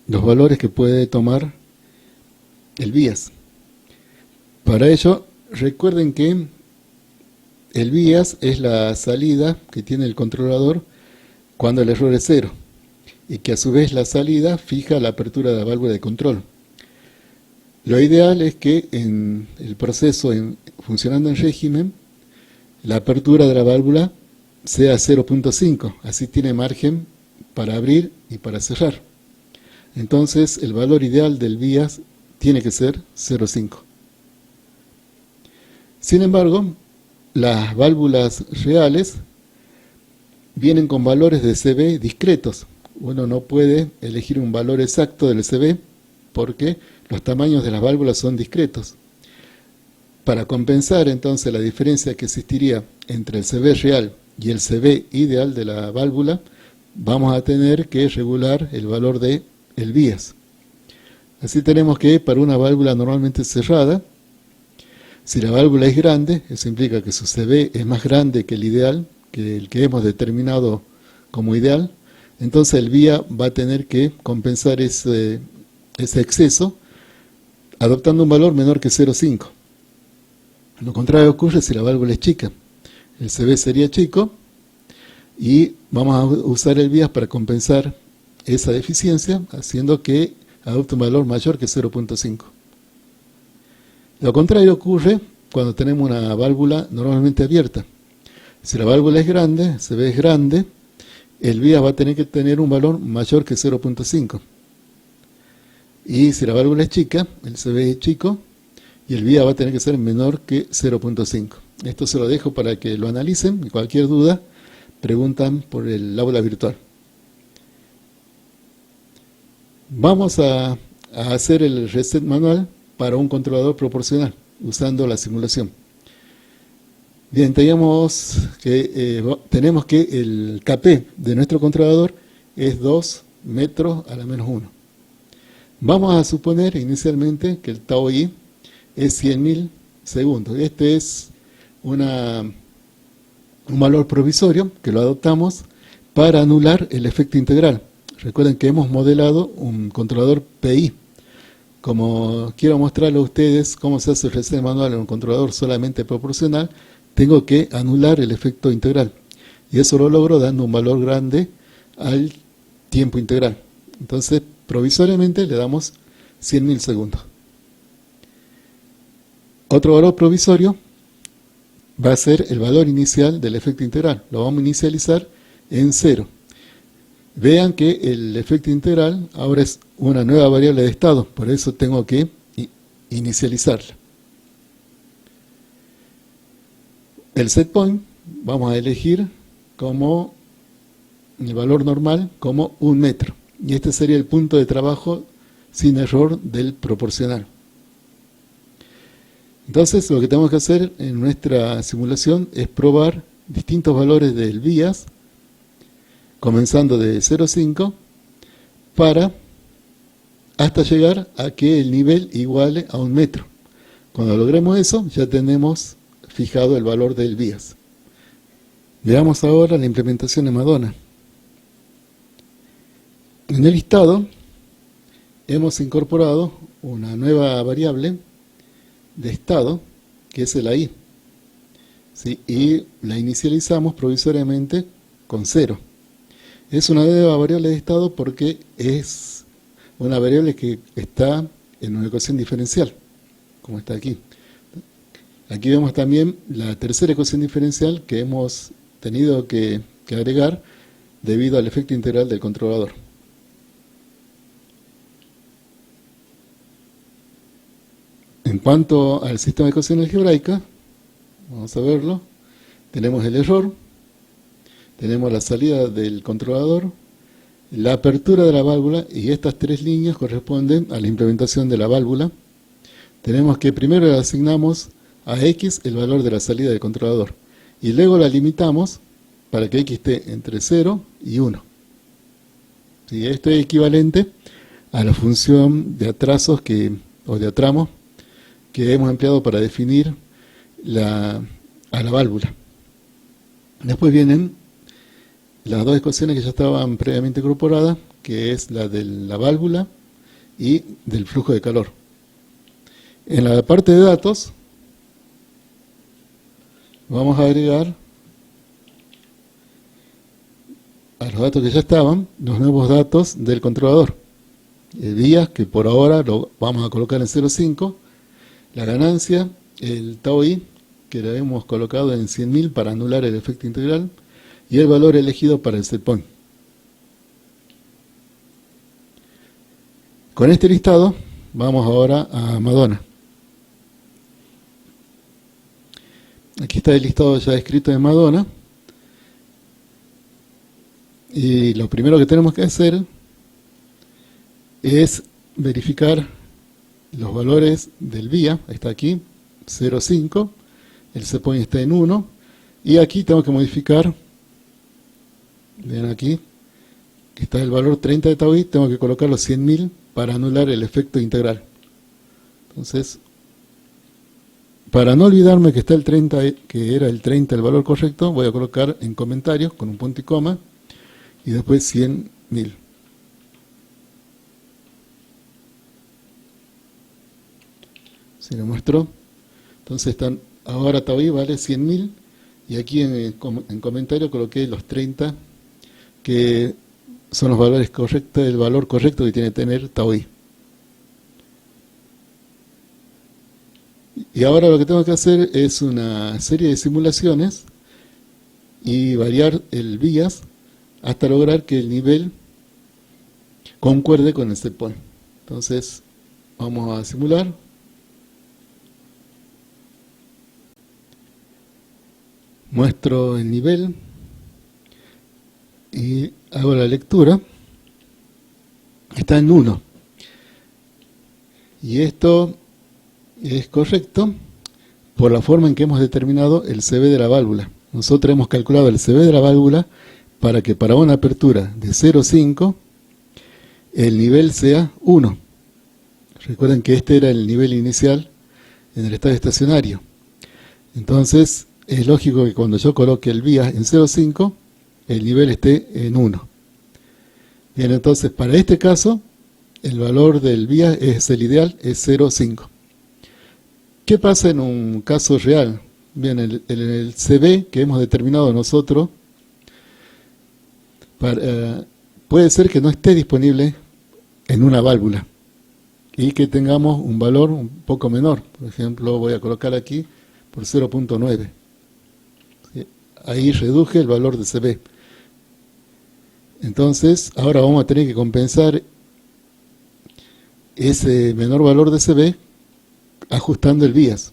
los valores que puede tomar el bias. Para ello, recuerden que el bias es la salida que tiene el controlador cuando el error es 0, y que a su vez la salida fija la apertura de la válvula de control. Lo ideal es que en el proceso funcionando en régimen, la apertura de la válvula sea 0.5, así tiene margen para abrir y para cerrar. Entonces el valor ideal del vías tiene que ser 0.5. Sin embargo, las válvulas reales vienen con valores de CB discretos. Uno no puede elegir un valor exacto del CB porque los tamaños de las válvulas son discretos. Para compensar entonces la diferencia que existiría entre el CB real y el CB ideal de la válvula, vamos a tener que regular el valor de el vías. Así tenemos que para una válvula normalmente cerrada, si la válvula es grande, eso implica que su CB es más grande que el ideal, que el que hemos determinado como ideal, entonces el vía va a tener que compensar ese exceso adoptando un valor menor que 0.5. Lo contrario ocurre si la válvula es chica. El CB sería chico y vamos a usar el vías para compensar esa deficiencia, haciendo que adopte un valor mayor que 0.5. Lo contrario ocurre cuando tenemos una válvula normalmente abierta. Si la válvula es grande, el CB es grande, el vías va a tener que tener un valor mayor que 0.5. Y si la válvula es chica, el CB es chico, y el vía va a tener que ser menor que 0.5. Esto se lo dejo para que lo analicen, y cualquier duda preguntan por el aula virtual. Vamos a hacer el reset manual para un controlador proporcional, usando la simulación. Bien, tenemos que el KP de nuestro controlador es 2 metros a la menos 1. Vamos a suponer inicialmente que el tau I es 100.000 segundos. Este es un valor provisorio que lo adoptamos para anular el efecto integral. Recuerden que hemos modelado un controlador PI. Como quiero mostrarle a ustedes cómo se hace el reset manual en un controlador solamente proporcional, tengo que anular el efecto integral. Y eso lo logro dando un valor grande al tiempo integral. Entonces, provisoriamente le damos 100.000 segundos. Otro valor provisorio va a ser el valor inicial del efecto integral. Lo vamos a inicializar en 0. Vean que el efecto integral ahora es una nueva variable de estado, por eso tengo que inicializarla. El set point vamos a elegir como el valor normal como 1 metro. Y este sería el punto de trabajo sin error del proporcional. Entonces lo que tenemos que hacer en nuestra simulación es probar distintos valores del vías, comenzando de 0.5 hasta llegar a que el nivel iguale a 1 metro. Cuando logremos eso, ya tenemos fijado el valor del vías. Veamos ahora la implementación de Madonna. En el listado hemos incorporado una nueva variable de estado, que es el AI. ¿Sí? Y la inicializamos provisoriamente con 0. Es una nueva variable de estado porque es una variable que está en una ecuación diferencial, como está aquí. Aquí vemos también la tercera ecuación diferencial que hemos tenido que agregar debido al efecto integral del controlador. En cuanto al sistema de ecuación algebraica, vamos a verlo. Tenemos el error, tenemos la salida del controlador, la apertura de la válvula, y estas tres líneas corresponden a la implementación de la válvula. Tenemos que primero le asignamos a X el valor de la salida del controlador, y luego la limitamos para que X esté entre 0 y 1. ¿Sí? Esto es equivalente a la función de atrasos o de atramos que hemos empleado para definir a la válvula. Después vienen las dos ecuaciones que ya estaban previamente incorporadas, que es la de la válvula y del flujo de calor. En la parte de datos vamos a agregar a los datos que ya estaban los nuevos datos del controlador. El vías, que por ahora lo vamos a colocar en 0.5, la ganancia, el tau I, que lo hemos colocado en 100.000 para anular el efecto integral, y el valor elegido para el set point. Con este listado vamos ahora a Madonna. Aquí está el listado ya escrito de Madonna. Y lo primero que tenemos que hacer es verificar los valores del vía. Está aquí, 0,5. El set point está en 1. Y aquí tengo que modificar, ven aquí, que está el valor 30 de tau i, tengo que colocar los 100.000 para anular el efecto integral. Entonces, para no olvidarme que está el 30, que era el 30 el valor correcto, voy a colocar en comentarios con un punto y coma y después 100.000. Se lo muestro. Entonces están, ahora tau i vale 100.000 y aquí en comentario coloqué los 30 que son los valores correctos, el valor correcto que tiene que tener tau i. Y ahora lo que tengo que hacer es una serie de simulaciones y variar el vías hasta lograr que el nivel concuerde con el set point. Entonces vamos a simular. Muestro el nivel y hago la lectura. Está en 1. Y esto es correcto por la forma en que hemos determinado el CV de la válvula. Nosotros hemos calculado el CV de la válvula para que para una apertura de 0,5 el nivel sea 1. Recuerden que este era el nivel inicial en el estado estacionario. Entonces es lógico que cuando yo coloque el vía en 0,5 el nivel esté en 1. Bien, entonces para este caso el valor del vía es el ideal, es 0,5. ¿Qué pasa en un caso real? Bien, en el CV que hemos determinado nosotros, puede ser que no esté disponible en una válvula y que tengamos un valor un poco menor. Por ejemplo, voy a colocar aquí por 0,9. ¿Sí? Ahí reduje el valor de CV. Entonces, ahora vamos a tener que compensar ese menor valor de CV ajustando el vías.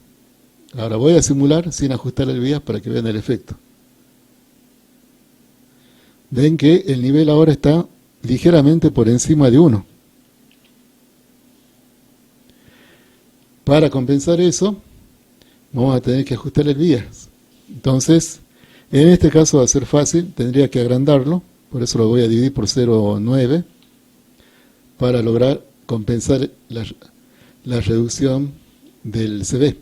Ahora voy a simular sin ajustar el vías para que vean el efecto. Ven que el nivel ahora está ligeramente por encima de 1. Para compensar eso, vamos a tener que ajustar el vías. Entonces, en este caso va a ser fácil, tendría que agrandarlo, por eso lo voy a dividir por 0,9 para lograr compensar la reducción del CV.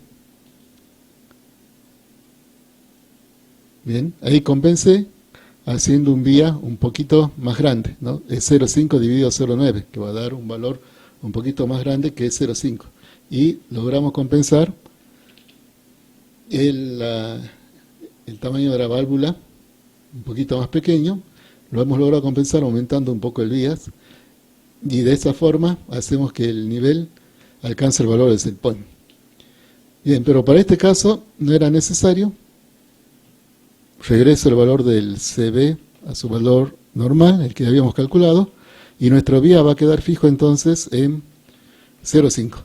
Bien, ahí compensé haciendo un vía un poquito más grande, ¿no? Es 0,5 dividido 0,9, que va a dar un valor un poquito más grande que es 0,5. Y logramos compensar el tamaño de la válvula un poquito más pequeño. Lo hemos logrado compensar aumentando un poco el vías. Y de esa forma hacemos que el nivel alcance el valor del set point. Bien, pero para este caso no era necesario. Regreso el valor del CV a su valor normal, el que habíamos calculado, y nuestro vía va a quedar fijo entonces en 0,5.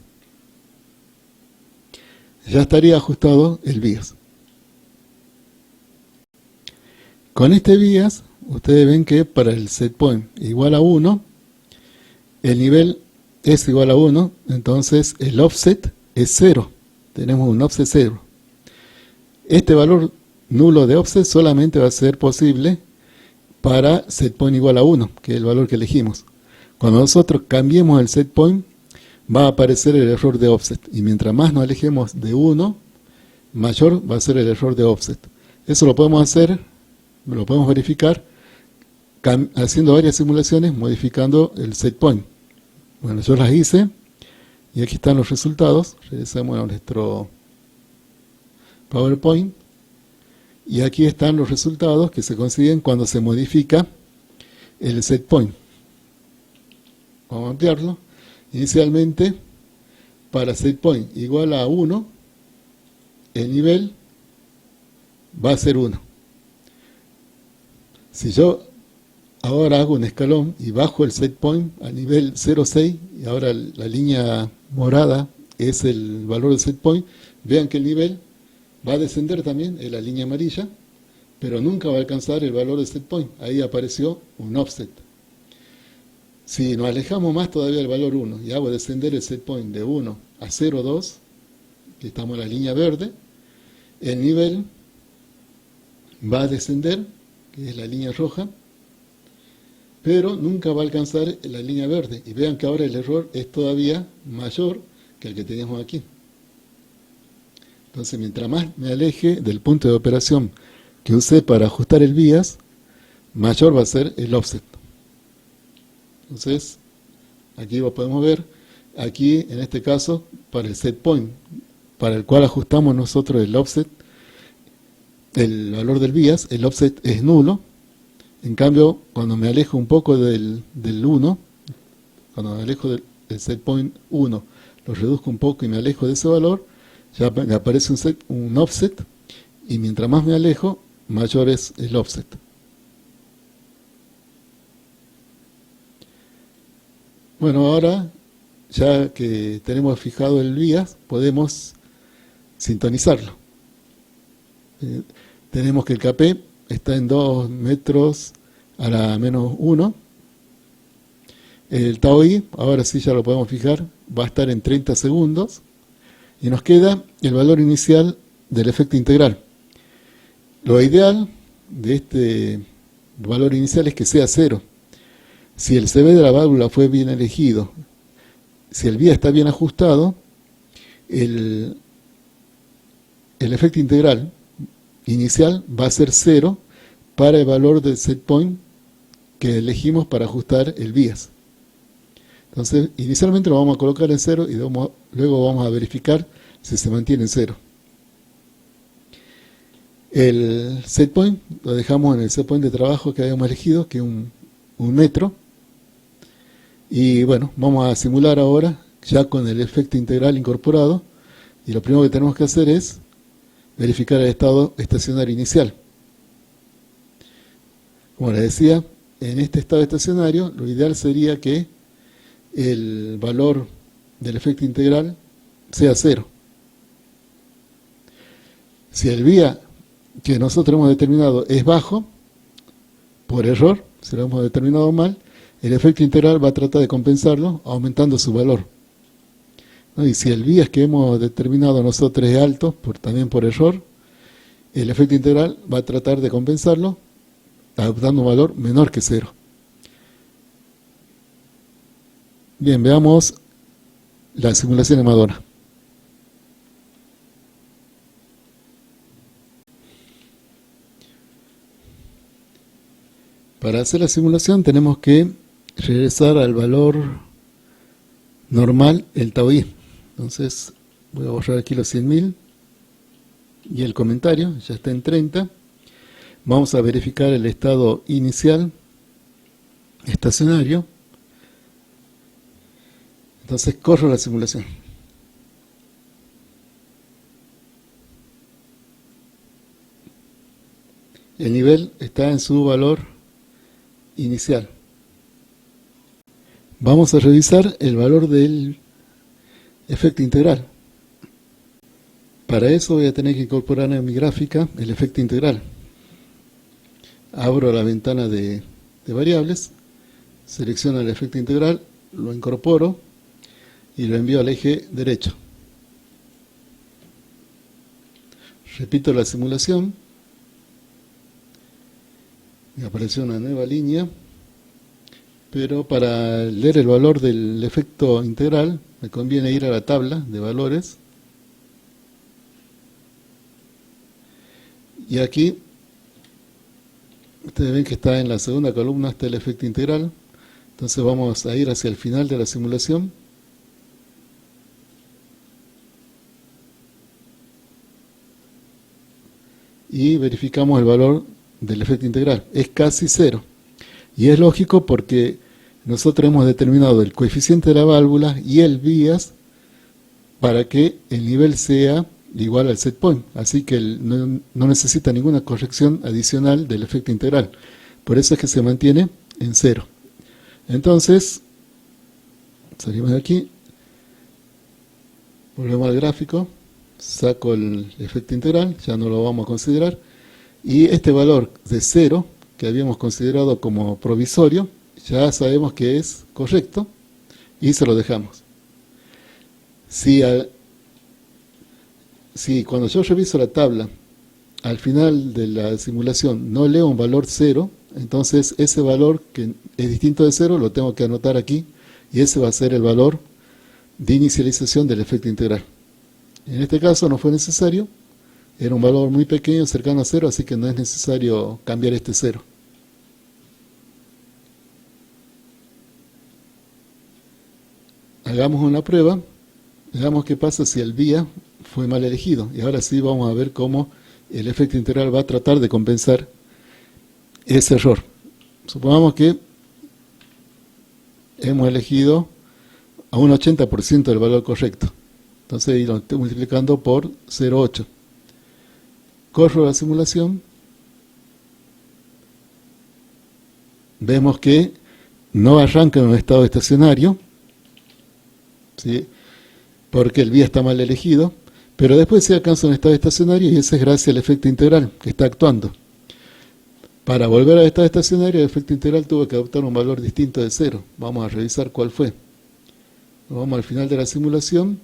Ya estaría ajustado el vías. Con este vías, ustedes ven que para el set point igual a 1, el nivel es igual a 1, entonces el offset es 0. Tenemos un offset 0. Este valor nulo de offset solamente va a ser posible para set point igual a 1, que es el valor que elegimos. Cuando nosotros cambiemos el set point, va a aparecer el error de offset. Y mientras más nos alejemos de 1, mayor va a ser el error de offset. Eso lo podemos hacer, lo podemos verificar haciendo varias simulaciones, modificando el set point. Bueno, yo las hice y aquí están los resultados. Regresamos a nuestro PowerPoint. Y aquí están los resultados que se consiguen cuando se modifica el set point. Vamos a ampliarlo. Inicialmente, para set point igual a 1, el nivel va a ser 1. Si yo ahora hago un escalón y bajo el set point a nivel 0,6 y ahora la línea morada es el valor del set point, vean que el nivel va a descender también en la línea amarilla, pero nunca va a alcanzar el valor del set point. Ahí apareció un offset. Si nos alejamos más todavía del valor 1 y hago descender el set point de 1 a 0,2, que estamos en la línea verde, el nivel va a descender, que es la línea roja, pero nunca va a alcanzar la línea verde. Y vean que ahora el error es todavía mayor que el que teníamos aquí. Entonces, mientras más me aleje del punto de operación que usé para ajustar el bias, mayor va a ser el offset. Entonces, aquí lo podemos ver, aquí en este caso, para el set point, para el cual ajustamos nosotros el offset, el valor del bias, el offset es nulo. En cambio, cuando me alejo un poco del 1, cuando me alejo del set point 1, lo reduzco un poco y me alejo de ese valor, ya me aparece un offset, y mientras más me alejo, mayor es el offset. Bueno, ahora, ya que tenemos fijado el bias, podemos sintonizarlo. Tenemos que el KP está en 2 metros a la menos 1. El tau i, ahora sí ya lo podemos fijar, va a estar en 30 segundos. Y nos queda el valor inicial del efecto integral. Lo ideal de este valor inicial es que sea 0. Si el CV de la válvula fue bien elegido, si el vía está bien ajustado, el efecto integral inicial va a ser 0 para el valor del set point que elegimos para ajustar el bias. Entonces, inicialmente lo vamos a colocar en 0 y luego vamos a verificar si se mantiene en 0. El set point lo dejamos en el set point de trabajo que habíamos elegido, que es un metro. Y bueno, vamos a simular ahora ya con el efecto integral incorporado. Y lo primero que tenemos que hacer es verificar el estado estacionario inicial. Como les decía, en este estado estacionario lo ideal sería que el valor del efecto integral sea 0. Si el vía que nosotros hemos determinado es bajo, por error, si lo hemos determinado mal, el efecto integral va a tratar de compensarlo aumentando su valor. ¿No? Y si el vía que hemos determinado nosotros es alto, también por error, el efecto integral va a tratar de compensarlo adoptando un valor menor que 0. Bien, veamos la simulación en Madonna. Para hacer la simulación tenemos que regresar al valor normal, el tau i. Entonces voy a borrar aquí los 100.000 y el comentario ya está en 30. Vamos a verificar el estado inicial estacionario. Entonces corro la simulación. El nivel está en su valor inicial. Vamos a revisar el valor del efecto integral. Para eso voy a tener que incorporar en mi gráfica el efecto integral. Abro la ventana de variables, selecciono el efecto integral, lo incorporo y lo envío al eje derecho. Repito la simulación. Me apareció una nueva línea, pero para leer el valor del efecto integral me conviene ir a la tabla de valores. Y aquí ustedes ven que está en la segunda columna, está el efecto integral. Entonces vamos a ir hacia el final de la simulación. Y verificamos el valor del efecto integral. Es casi 0. Y es lógico porque nosotros hemos determinado el coeficiente de la válvula y el bias para que el nivel sea igual al set point. Así que no necesita ninguna corrección adicional del efecto integral. Por eso es que se mantiene en 0. Entonces, salimos de aquí, volvemos al gráfico, saco el efecto integral, ya no lo vamos a considerar, y este valor de 0, que habíamos considerado como provisorio, ya sabemos que es correcto, y se lo dejamos. Si cuando yo reviso la tabla, al final de la simulación no leo un valor 0, entonces ese valor que es distinto de 0 lo tengo que anotar aquí, y ese va a ser el valor de inicialización del efecto integral. En este caso no fue necesario, era un valor muy pequeño, cercano a 0, así que no es necesario cambiar este 0. Hagamos una prueba, veamos qué pasa si el vía fue mal elegido, y ahora sí vamos a ver cómo el efecto integral va a tratar de compensar ese error. Supongamos que hemos elegido a un 80% del valor correcto. Entonces lo estoy multiplicando por 0,8. Corro la simulación. Vemos que no arranca en un estado estacionario, ¿sí? Porque el vía está mal elegido, pero después se alcanza un estado estacionario y ese es gracias al efecto integral que está actuando. Para volver al estado estacionario, el efecto integral tuvo que adoptar un valor distinto de 0. Vamos a revisar cuál fue. Vamos al final de la simulación.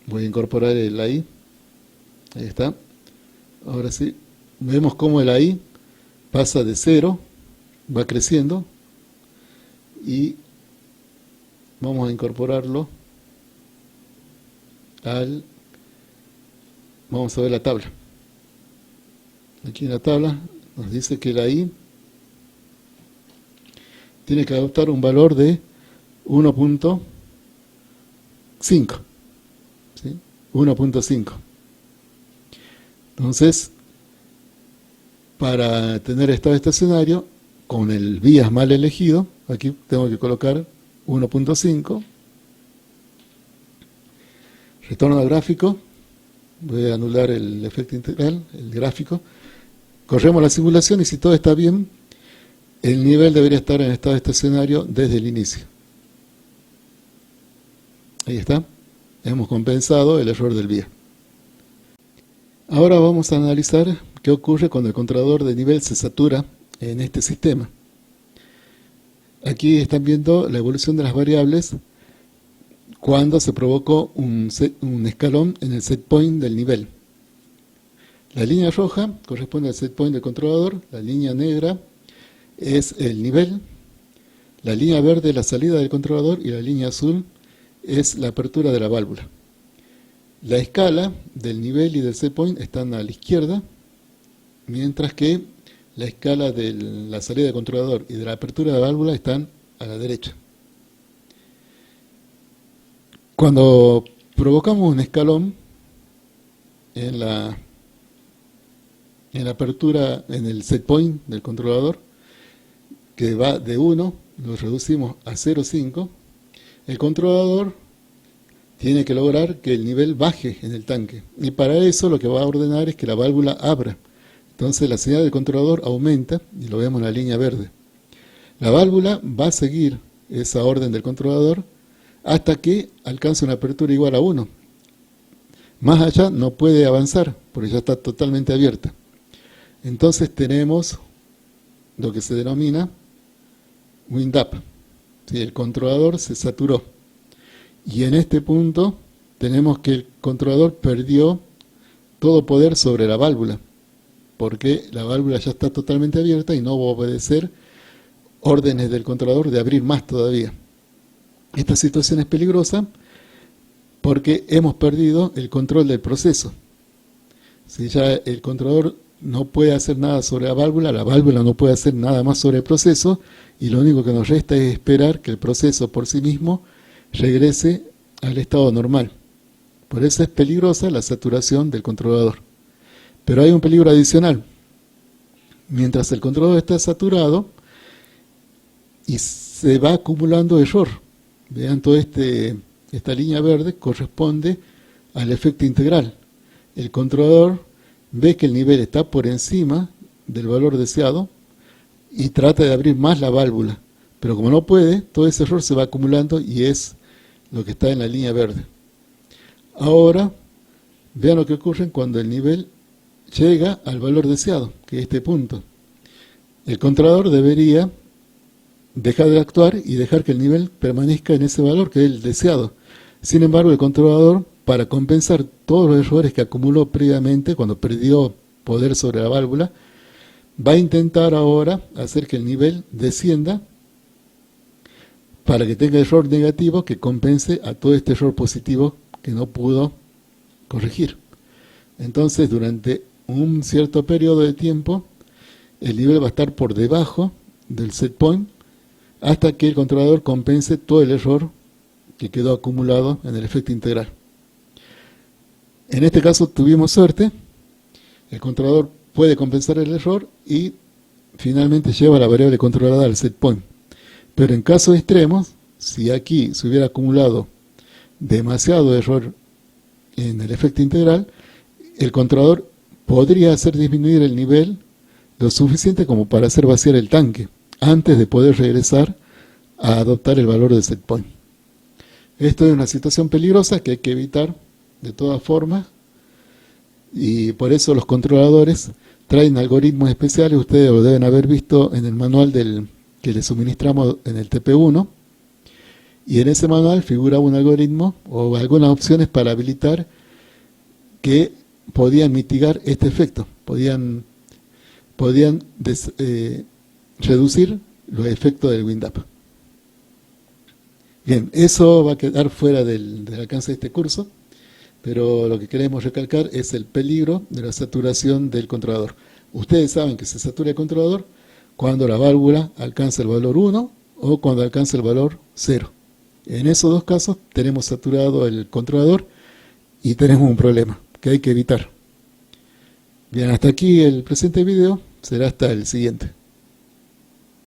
Voy a incorporar el AI. Ahí está. Ahora sí, vemos cómo el AI pasa de 0, va creciendo, y vamos a incorporarlo al... Vamos a ver la tabla. Aquí en la tabla nos dice que la I tiene que adoptar un valor de 1.5. ¿Sí? 1.5. Entonces, para tener estado estacionario, con el vías mal elegido, aquí tengo que colocar 1.5. Retorno al gráfico. Voy a anular el efecto integral, el gráfico. Corremos la simulación y si todo está bien, el nivel debería estar en estado estacionario desde el inicio. Ahí está. Hemos compensado el error del vía. Ahora vamos a analizar qué ocurre cuando el controlador de nivel se satura en este sistema. Aquí están viendo la evolución de las variables cuando se provocó un escalón en el set point del nivel. La línea roja corresponde al set point del controlador, la línea negra es el nivel, la línea verde es la salida del controlador y la línea azul es la apertura de la válvula. La escala del nivel y del set point están a la izquierda, mientras que la escala de la salida del controlador y de la apertura de la válvula están a la derecha. Cuando provocamos un escalón en la apertura, en el set point del controlador, que va de 1, lo reducimos a 0,5, el controlador tiene que lograr que el nivel baje en el tanque. Y para eso lo que va a ordenar es que la válvula abra. Entonces la señal del controlador aumenta, y lo vemos en la línea verde. La válvula va a seguir esa orden del controlador hasta que alcance una apertura igual a 1. Más allá no puede avanzar, porque ya está totalmente abierta. Entonces tenemos lo que se denomina wind up. ¿Sí? El controlador se saturó. Y en este punto tenemos que el controlador perdió todo poder sobre la válvula, porque la válvula ya está totalmente abierta y no va a obedecer órdenes del controlador de abrir más todavía. Esta situación es peligrosa porque hemos perdido el control del proceso. Si ya el controlador no puede hacer nada sobre la válvula no puede hacer nada más sobre el proceso, y lo único que nos resta es esperar que el proceso por sí mismo regrese al estado normal. Por eso es peligrosa la saturación del controlador. Pero hay un peligro adicional. Mientras el controlador está saturado y se va acumulando error, vean, toda esta línea verde corresponde al efecto integral. El controlador ve que el nivel está por encima del valor deseado y trata de abrir más la válvula. Pero como no puede, todo ese error se va acumulando y es lo que está en la línea verde. Ahora, vean lo que ocurre cuando el nivel llega al valor deseado, que es este punto. El controlador debería dejar de actuar y dejar que el nivel permanezca en ese valor que es el deseado. Sin embargo, el controlador, para compensar todos los errores que acumuló previamente cuando perdió poder sobre la válvula, va a intentar ahora hacer que el nivel descienda para que tenga error negativo que compense a todo este error positivo que no pudo corregir. Entonces, durante un cierto periodo de tiempo, el nivel va a estar por debajo del set point hasta que el controlador compense todo el error que quedó acumulado en el efecto integral. En este caso tuvimos suerte, el controlador puede compensar el error y finalmente lleva la variable controlada al set point. Pero en casos extremos, si aquí se hubiera acumulado demasiado error en el efecto integral, el controlador podría hacer disminuir el nivel lo suficiente como para hacer vaciar el tanque antes de poder regresar a adoptar el valor del set point. Esto es una situación peligrosa que hay que evitar de todas formas y por eso los controladores traen algoritmos especiales. Ustedes lo deben haber visto en el manual que les suministramos en el TP1, y en ese manual figura un algoritmo o algunas opciones para habilitar que podían mitigar este efecto, podían reducir los efectos del wind-up. Bien, eso va a quedar fuera del alcance de este curso, pero lo que queremos recalcar es el peligro de la saturación del controlador. Ustedes saben que se satura el controlador cuando la válvula alcanza el valor 1 o cuando alcanza el valor 0. En esos dos casos tenemos saturado el controlador y tenemos un problema que hay que evitar. Bien, hasta aquí el presente video, será hasta el siguiente.